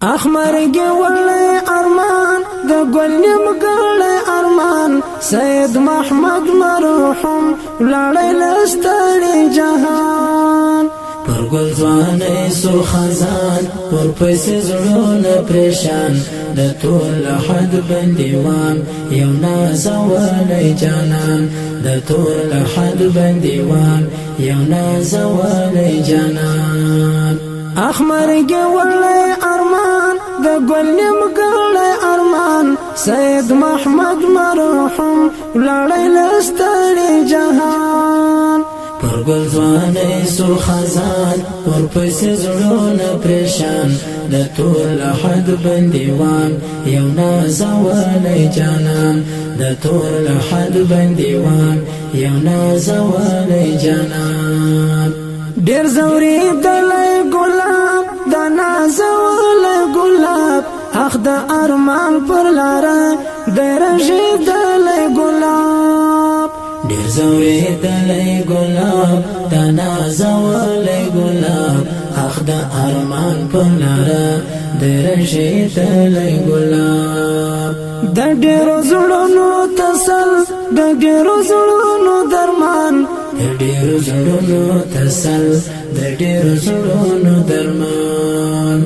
اخمرگی ولی ارمان د گلیم گلی ارمان سید محمد مرحوم لړی لستړي جهان پر گل ځواني سو خزان پر پیسې زړونه پریشان د ټول حد بندیوان یو نازولی جانان د ټول حد بندیوان یو نازولی جانان اخمرگی ولی ارمان د گلیم گلی ارمان سید محمد مرحوم لړی لستړي جهان پر گل ځواني سو خزان پر پیسې زړونه پریشان د ټول حد بندیوان یو نازولی جانان د ټول حد بندیوان یو نازولی جانان ډیر زوري دلای ګلاب د نازولی ګلاب اخ د ارمان پر لاره د رژې دلای ګلاب ډیر زوري دلای ګلاب د نازولی ګلاب اخ د ارمان پر لاره د رژې دلای ګلاب د ډیرو زړونو تسل د ډیرو زړونو درمان د ډیرو زړونو تسل د ډیرو زړونو درمان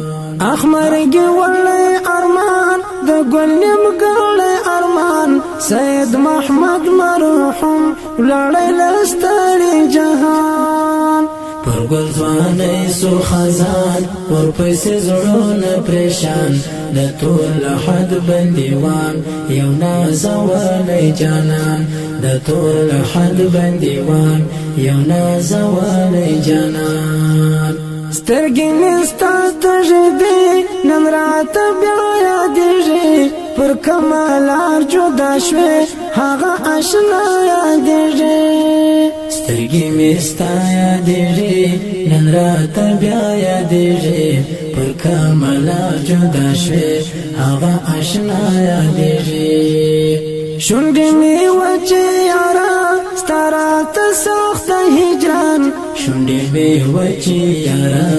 اخمرگی ولی ارمان د گلیم گلی ارمان سید محمد مرحوم لړی لستړي جهان پر گل ځواني سو خزان پر پیسې زړونه پریشان د ټول حد بندیوان یو نازولی جانان د ټول حد بندیوان یو نازولی جانان سترګې مې ستا تږې دي نن راته بیا یادېږي پر کومه لار جدا شوې هغه اشنا یادېږي سترګې مې ستا یادېږي نن راته بیا یادېږي پر کومه لار جدا شوې هغه اشنا یادېږي شونډې مې وچې یاره ستا راته سخته هجران شونډې مې وچې یاره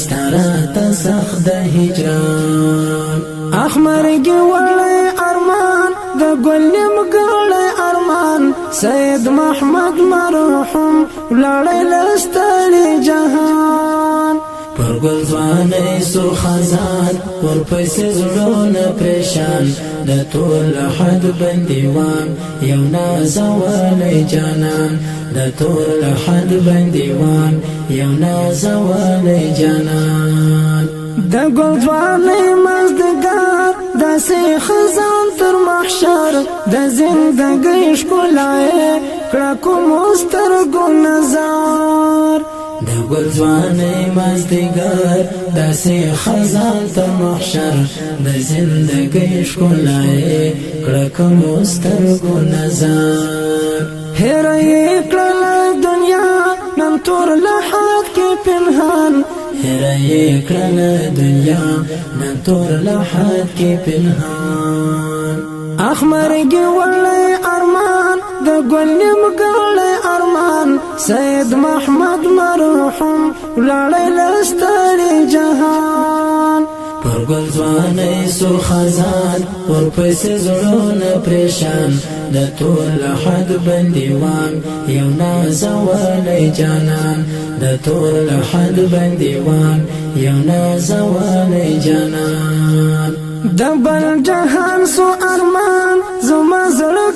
ستا راته سخته هجران اخمرگی ولی ارمان د گلیم گلی ارمان سید محمد مرحوم لړی لستړي جهان پر گل ځواني سو خزان پر پیسې زړونه پریشان د ټول حد بندیوان یو نازولی جانان د ټول حد بندیوان یو نازولی جانان د گل ځواني مزدګار داسې خزان تر محشر د زندګۍ ښکلا یې کړه کومو سترګو نظر د گل ځواني مزدګار داسې خزان تر محشر د زندګۍ ښکلا یې کړه کومو سترګو نظر هېره یې کړله دنیا نن تور لحد کې پنهان هېره یې کړله دنیا نن تور لحد کې پنهان اخمرگی ولی ارمان د گلیم گلی ارمان سید محمد مرحوم لړی لستړي جهان پر گل ځواني سو خزان پر پیسې زړونه پریشان د ټول حد بندیوان یو نازولی جانان د ټول حد بندیوان یو نازولی جانان د بل جهان سو ارمان زما زړه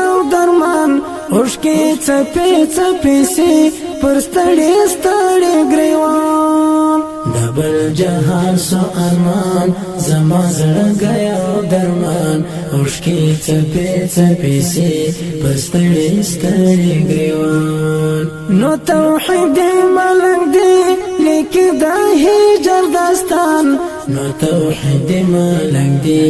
او درمان اوښکې څپې څپې سي پر ستړي ستړي ګریوان د بل جهان سو ارمان زما زړه او درمان اوښکې څپې څپې سي پر ستړي ستړي ګریوان نو توحید ملنګ دی لیکي د هجر داستان نو توحید ملنګ دی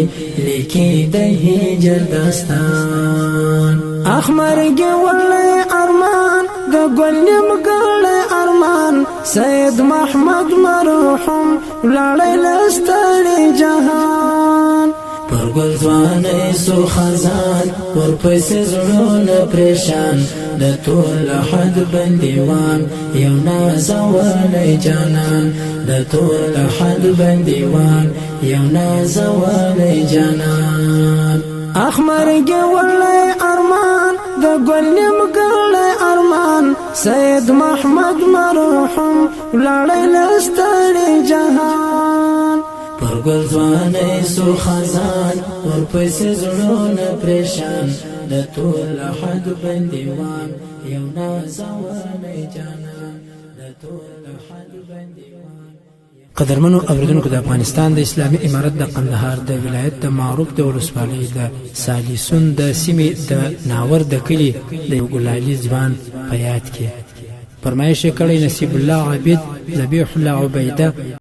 لیکي د هجر داستان اخمرگی ولی ارمان د گلیم گلی ارمان سید محمد مرحوم لړی لستړي جهان پر ګل ځواني سو خزان ورپسې زړونه پریشان د ټول حد بندیوان یو نازولی جانان د ټول حد بندیوان یو نازولی جانان احمر ګولای ارمان د ګل نیمګړی ارمان سید محمد مرحوم لړۍ لستړي جهان پر ګل ځواني سو خزان ورپسې زړونه پریشان د ټول حد بندیوان یو نازولی جانان د ټول حد بندیوان. قدرمنو اوریدونکو د افغانستان د اسلامي امارت د قندهار د ولایت د معروف د ولسوالۍ د سالیسون د سیمې د ناور د کلي د یو ګلالي ځوان په یاد کې فرمایش کړی نصیب الله عابد ذبیح الله عبیده